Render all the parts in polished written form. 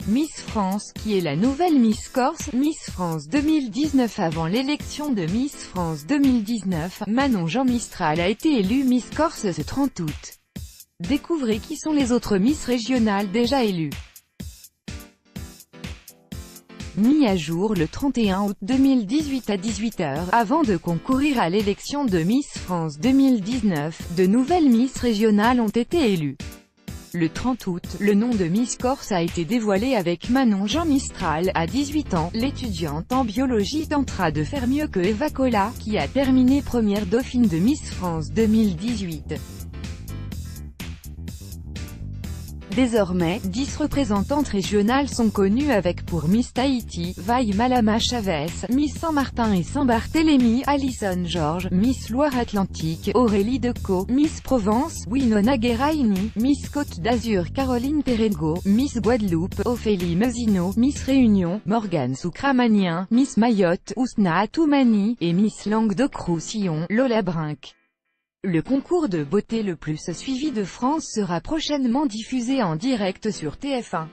Miss France, qui est la nouvelle Miss Corse, Miss France 2019. Avant l'élection de Miss France 2019, Manon Jean Mistral a été élue Miss Corse ce 30 août. Découvrez qui sont les autres Miss régionales déjà élues. Mis à jour le 31 août 2018 à 18 h, avant de concourir à l'élection de Miss France 2019, de nouvelles Miss régionales ont été élues. Le 30 août, le nom de Miss Corse a été dévoilé avec Manon Jean Mistral. À 18 ans, l'étudiante en biologie tentera de faire mieux que Eva Cola, qui a terminé première dauphine de Miss France 2018. Désormais, 10 représentantes régionales sont connues avec pour Miss Tahiti, Vaille Malama Chavez, Miss Saint-Martin et Saint-Barthélemy, Alison Georges, Miss Loire-Atlantique, Aurélie Decaux, Miss Provence, Winona Guerraini, Miss Côte d'Azur Caroline Perego, Miss Guadeloupe, Ophélie Meusino, Miss Réunion, Morgane Soukramanian, Miss Mayotte, Ousna Toumani, et Miss Languedoc-Roussillon, Lola Brinck. Le concours de beauté le plus suivi de France sera prochainement diffusé en direct sur TF1.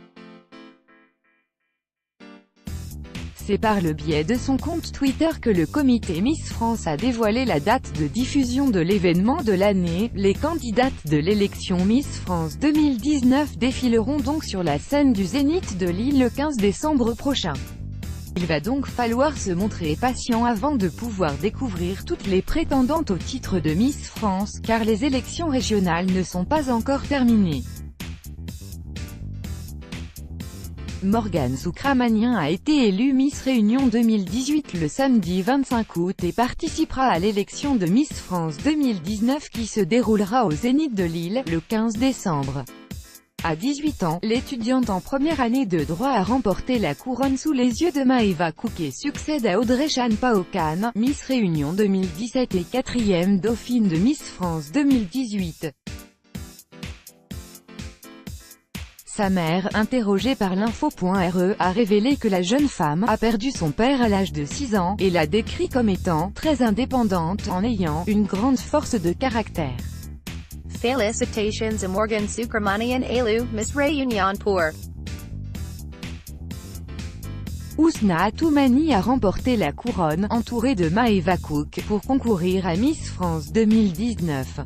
C'est par le biais de son compte Twitter que le comité Miss France a dévoilé la date de diffusion de l'événement de l'année. Les candidates de l'élection Miss France 2019 défileront donc sur la scène du Zénith de Lille le 15 décembre prochain. Il va donc falloir se montrer patient avant de pouvoir découvrir toutes les prétendantes au titre de Miss France, car les élections régionales ne sont pas encore terminées. Morgane Soukramanian a été élue Miss Réunion 2018 le samedi 25 août et participera à l'élection de Miss France 2019 qui se déroulera au Zénith de Lille, le 15 décembre. À 18 ans, l'étudiante en première année de droit a remporté la couronne sous les yeux de Maëva Cook et succède à Audrey Chan Paokan, Miss Réunion 2017 et 4e dauphine de Miss France 2018. Sa mère, interrogée par l'info.re, a révélé que la jeune femme a perdu son père à l'âge de 6 ans, et l'a décrit comme étant « très indépendante, en ayant une grande force de caractère ». Felicitations à Morgane Soukramanian élu Miss Réunion pour. Ousna Toumani a remporté la couronne, entourée de Maëva Cook, pour concourir à Miss France 2019.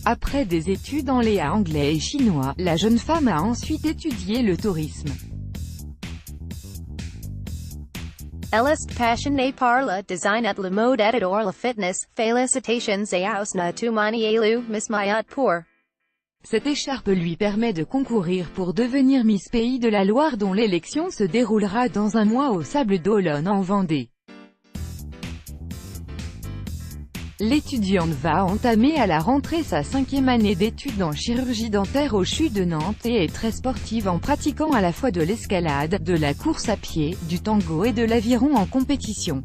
Après des études en léa anglais et chinois, la jeune femme a ensuite étudié le tourisme. Elle est passionnée par le design et la mode et adore la fitness. Félicitations à Ousna Toumani élu Miss Mayotte pour. Cette écharpe lui permet de concourir pour devenir Miss Pays de la Loire dont l'élection se déroulera dans un mois au Sables-d'Olonne en Vendée. L'étudiante va entamer à la rentrée sa 5e année d'études en chirurgie dentaire au CHU de Nantes et est très sportive en pratiquant à la fois de l'escalade, de la course à pied, du tango et de l'aviron en compétition.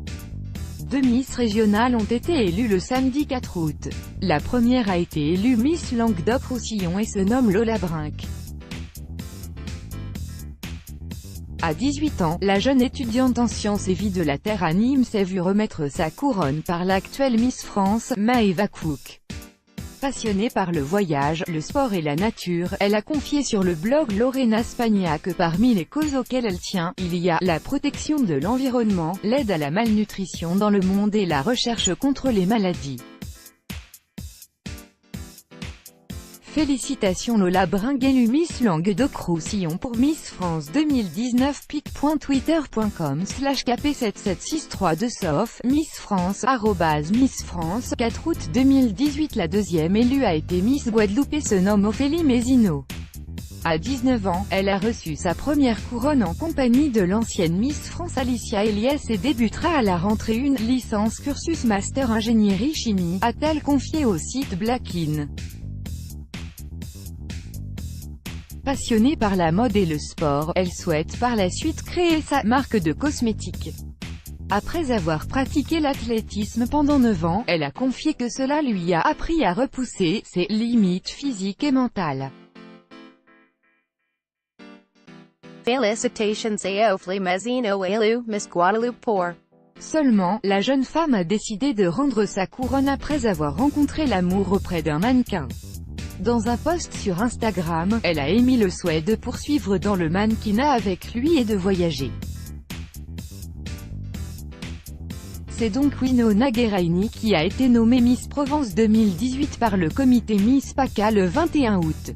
2 Miss régionales ont été élues le samedi 4 août. La première a été élue Miss Languedoc-Roussillon et se nomme Lola Brinck. À 18 ans, la jeune étudiante en sciences et vie de la Terre à Nîmes s'est vue remettre sa couronne par l'actuelle Miss France, Maëva Cook. Passionnée par le voyage, le sport et la nature, elle a confié sur le blog Lorena Spagna que parmi les causes auxquelles elle tient, il y a la protection de l'environnement, l'aide à la malnutrition dans le monde et la recherche contre les maladies. Félicitations Lola Brinck élue Miss Languedoc-Roussillon pour Miss France 2019. pic.twitter.com/kp77632sof Miss France @Miss France 4 août 2018. La deuxième élue a été Miss Guadeloupe et se nomme Ophélie Meusino. À 19 ans, elle a reçu sa première couronne en compagnie de l'ancienne Miss France Alicia Eliès et débutera à la rentrée une licence cursus master ingénierie chimie, a-t-elle confié au site Blackin. Passionnée par la mode et le sport, elle souhaite par la suite créer sa marque de cosmétiques. Après avoir pratiqué l'athlétisme pendant 9 ans, elle a confié que cela lui a appris à repousser ses limites physiques et mentales. Félicitations à Ophélie Meusino élu Miss Guadeloupe pour. Seulement, la jeune femme a décidé de rendre sa couronne après avoir rencontré l'amour auprès d'un mannequin. Dans un post sur Instagram, elle a émis le souhait de poursuivre dans le mannequinat avec lui et de voyager. C'est donc Winona Gueraini qui a été nommée Miss Provence 2018 par le comité Miss PACA le 21 août.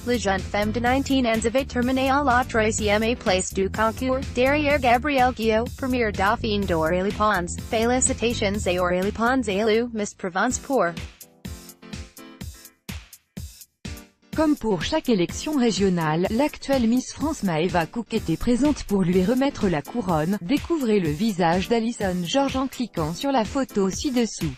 La jeune femme de 19 ans avait terminé à la 13e place du concours, derrière Gabrielle Guillot, première dauphine d'Aurélie Pons. Félicitations à Aurélie Pons élue Miss Provence pour. Comme pour chaque élection régionale, l'actuelle Miss France Maëva Cook était présente pour lui remettre la couronne. Découvrez le visage d'Alison George en cliquant sur la photo ci-dessous.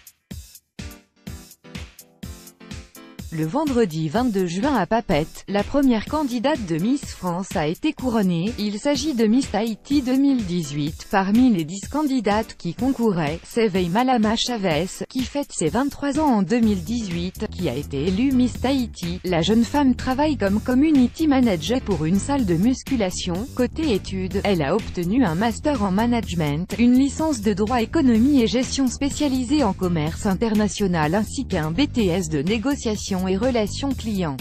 Le vendredi 22 juin à Papeete, la première candidate de Miss France a été couronnée. Il s'agit de Miss Tahiti 2018. Parmi les 10 candidates qui concouraient, c'est Vaï Malama Chavez, qui fête ses 23 ans en 2018, qui a été élue Miss Tahiti. La jeune femme travaille comme community manager pour une salle de musculation. Côté études, elle a obtenu un master en management, une licence de droit économie et gestion spécialisée en commerce international ainsi qu'un BTS de négociation et relations clients.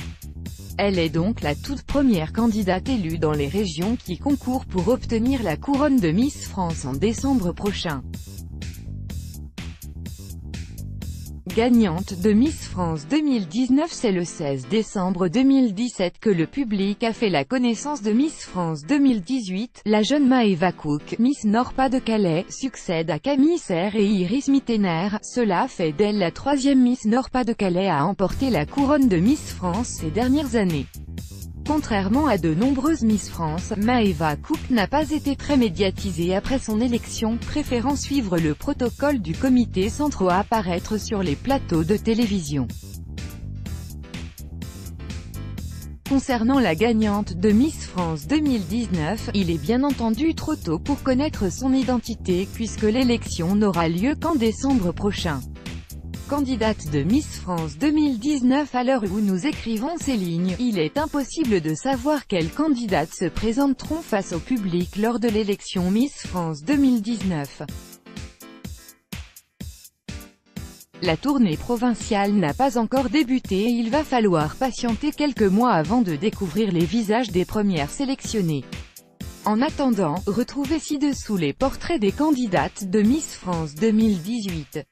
Elle est donc la toute première candidate élue dans les régions qui concourent pour obtenir la couronne de Miss France en décembre prochain. Gagnante de Miss France 2019. C'est le 16 décembre 2017 que le public a fait la connaissance de Miss France 2018. La jeune Maëva Cook, Miss Nord-Pas-de-Calais, succède à Camille Serre et Iris Mittener. Cela fait d'elle la 3e Miss Nord-Pas-de-Calais à emporter la couronne de Miss France ces dernières années. Contrairement à de nombreuses Miss France, Maëva Cook n'a pas été très médiatisée après son élection, préférant suivre le protocole du comité sans trop apparaître sur les plateaux de télévision. Concernant la gagnante de Miss France 2019, il est bien entendu trop tôt pour connaître son identité puisque l'élection n'aura lieu qu'en décembre prochain. Candidate de Miss France 2019. À l'heure où nous écrivons ces lignes, il est impossible de savoir quelles candidates se présenteront face au public lors de l'élection Miss France 2019. La tournée provinciale n'a pas encore débuté et il va falloir patienter quelques mois avant de découvrir les visages des premières sélectionnées. En attendant, retrouvez ci-dessous les portraits des candidates de Miss France 2018.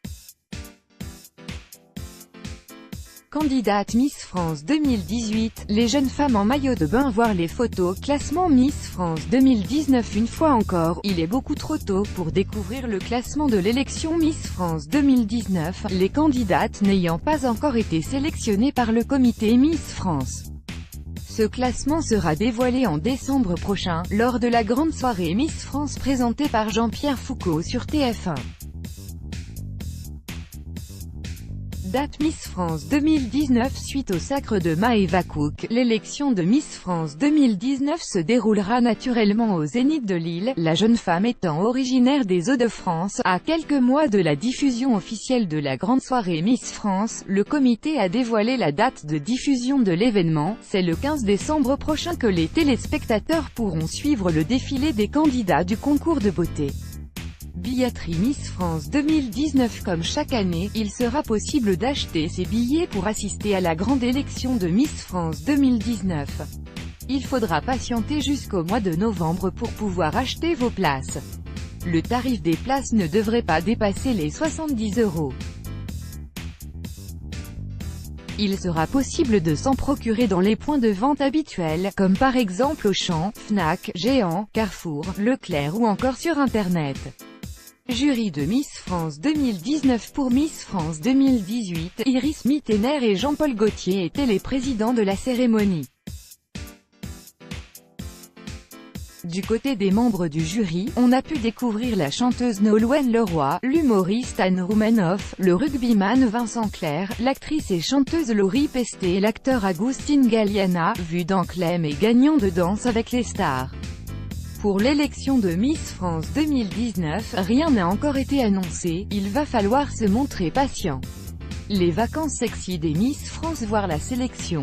Candidate Miss France 2018, les jeunes femmes en maillot de bain. Voir les photos. Classement Miss France 2019. Une fois encore, il est beaucoup trop tôt pour découvrir le classement de l'élection Miss France 2019, les candidates n'ayant pas encore été sélectionnées par le comité Miss France. Ce classement sera dévoilé en décembre prochain, lors de la grande soirée Miss France présentée par Jean-Pierre Foucault sur TF1. Date Miss France 2019. Suite au sacre de Maëva Cook, l'élection de Miss France 2019 se déroulera naturellement au Zénith de Lille, la jeune femme étant originaire des Hauts-de-France. À quelques mois de la diffusion officielle de la grande soirée Miss France, le comité a dévoilé la date de diffusion de l'événement. C'est le 15 décembre prochain que les téléspectateurs pourront suivre le défilé des candidats du concours de beauté. Billetterie Miss France 2019. Comme chaque année, il sera possible d'acheter ses billets pour assister à la grande élection de Miss France 2019. Il faudra patienter jusqu'au mois de novembre pour pouvoir acheter vos places. Le tarif des places ne devrait pas dépasser les 70 €. Il sera possible de s'en procurer dans les points de vente habituels, comme par exemple Auchan, Fnac, Géant, Carrefour, Leclerc ou encore sur Internet. Jury de Miss France 2019. Pour Miss France 2018, Iris Mittener et Jean-Paul Gaultier étaient les présidents de la cérémonie. Du côté des membres du jury, on a pu découvrir la chanteuse Nolwenn Leroy, l'humoriste Anne Roumanoff, le rugbyman Vincent Clerc, l'actrice et chanteuse Laurie Pestet et l'acteur Agustin Galliana, vu dans Clem et gagnant de Danse avec les stars. Pour l'élection de Miss France 2019, rien n'a encore été annoncé, il va falloir se montrer patient. Les vacances sexy des Miss France. Voir la sélection.